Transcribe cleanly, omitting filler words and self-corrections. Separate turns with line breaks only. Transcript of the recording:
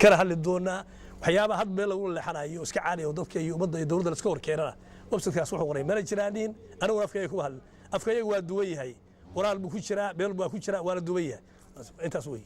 كره هل دونا waxyaaba had meel lagu leexanayo iska caaliyo dadka iyo ummadda iyo dawladda la iska horkeenana website-kaas wuxuu qoray mana jiraanin anigu afkayga ku hadal afkayga waa duwan yahay waraal buu ku jiraa beel buu ku jiraa waa la duwan yahay intaas weey